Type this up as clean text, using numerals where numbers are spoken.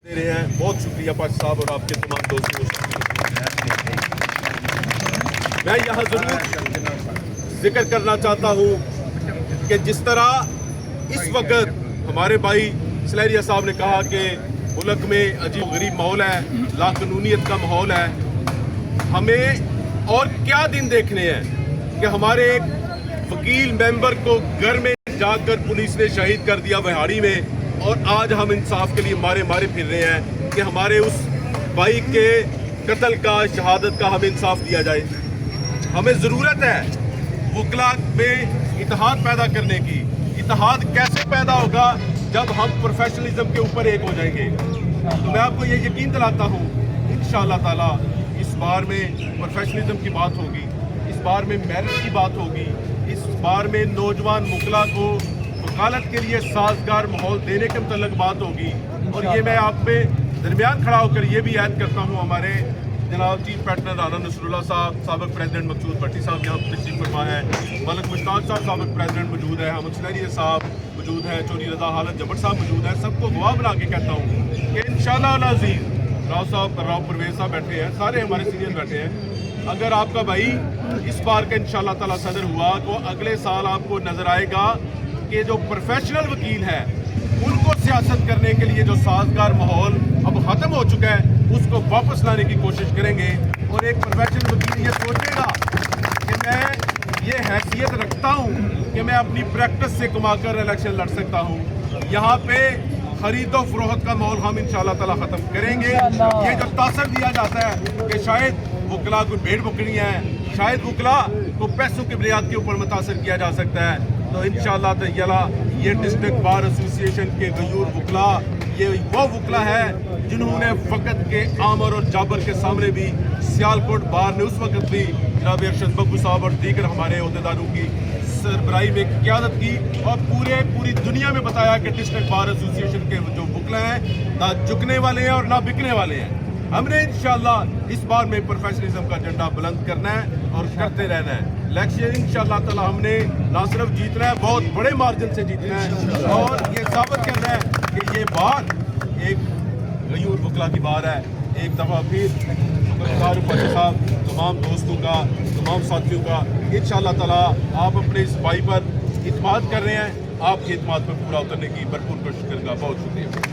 दे रहे हैं। बहुत शुक्रिया पाश साहब और आपके तमाम दोस्तों को। मैं यहाँ ज़रूर जिक्र करना चाहता हूँ कि जिस तरह इस वक्त हमारे भाई सलहरिया साहब ने कहा कि मुल्क में अजीब गरीब माहौल है, लाकानूनियत का माहौल है, हमें और क्या दिन देखने हैं कि हमारे एक वकील मेंबर को घर में जाकर पुलिस ने शहीद कर दिया विहाड़ी में, और आज हम इंसाफ के लिए मारे मारे फिर रहे हैं कि हमारे उस भाई के कत्ल का, शहादत का हमें इंसाफ दिया जाए। हमें ज़रूरत है वकला में इत्तेहाद पैदा करने की। इत्तेहाद कैसे पैदा होगा? जब हम प्रोफेशनलिज्म के ऊपर एक हो जाएंगे। तो मैं आपको ये यकीन दिलाता हूँ इंशाअल्लाह ताला इस बार में प्रोफेशनलिज्म की बात होगी, इस बार में मेरिट की बात होगी, इस बार में नौजवान मुकला को वकालत के लिए साजगार माहौल देने के मतलब बात होगी। और ये मैं आप में दरमियान खड़ा होकर ये भी याद करता हूँ, हमारे जनाब चीफ पैटर्न राना नसरुल्लाह साहब, साबिक प्रेसिडेंट मकसूद भट्टी साहब यहाँ तशरीफ फरमा है, मलिक मुश्ताक साहब साबिक प्रेसिडेंट मौजूद है, हमद सलहरिया साहब मौजूद हैं, चौधरी रजा हालत जबर साहब मौजूद हैं। सबको गवाह बना के कहता हूँ कि इंशाअल्लाह अल अज़ीज़ राव साहब, राव परवेज़ साहब बैठे हैं, सारे हमारे सीनियर बैठे हैं। अगर आपका भाई इस बार का इंशाअल्लाह ताला सदर हुआ तो अगले साल आपको नजर आएगा कि जो प्रोफेशनल वकील है उनको सियासत करने के लिए जो साजगार माहौल अब ख़त्म हो चुका है उसको वापस लाने की कोशिश करेंगे। और एक प्रोफेशनल वकील ये सोचेगा कि मैं ये हैसियत रखता हूँ कि मैं अपनी प्रैक्टिस से कमाकर इलेक्शन लड़ सकता हूँ। यहाँ पे खरीदो फरोख्त का माहौल हम इंशाअल्लाह ताला ख़त्म करेंगे। ये जो तासर दिया जाता है कि शायद वकला को भेड़ बकरियाँ हैं, शायद वकला को पैसों की बुनियाद के ऊपर मुतासर किया जा सकता है, तो इंशाअल्लाह ताला ये डिस्ट्रिक्ट बार एसोसिएशन के गयूर वकला ये वो वकला है जिन्होंने वक़्त के आमर और जाबर के सामने भी सियालकोट बार ने उस वक़्त भी जनाब अरशद बब्बू साहब और दीगर हमारे अहदेदारों की सरबराही में क़यादत की और पूरी दुनिया में बताया कि डिस्ट्रिक्ट बार एसोसिएशन के जो वकला हैं ना झुकने वाले हैं और ना बिकने वाले हैं। हमने इंशाअल्लाह इस बार में प्रोफेशनलिज्म का झंडा बुलंद करना है और करते रहना है। इलेक्शन इंशाअल्लाह ताला हमने ना सिर्फ जीतना है, बहुत बड़े मार्जिन से जीतना है और ये साबित करना है कि ये बार एक गयूर वकला की बार है। एक दफ़ा फिर शुक्रगुजार साहब तमाम दोस्तों का, तमाम साथियों का। इंशाअल्लाह ताला आप अपने इस भाई पर इत्मीनान कर रहे हैं, आपके इत्मीनान पर पूरा उतरने की भरपूर कोशिश करेंगे। बहुत शुक्रिया।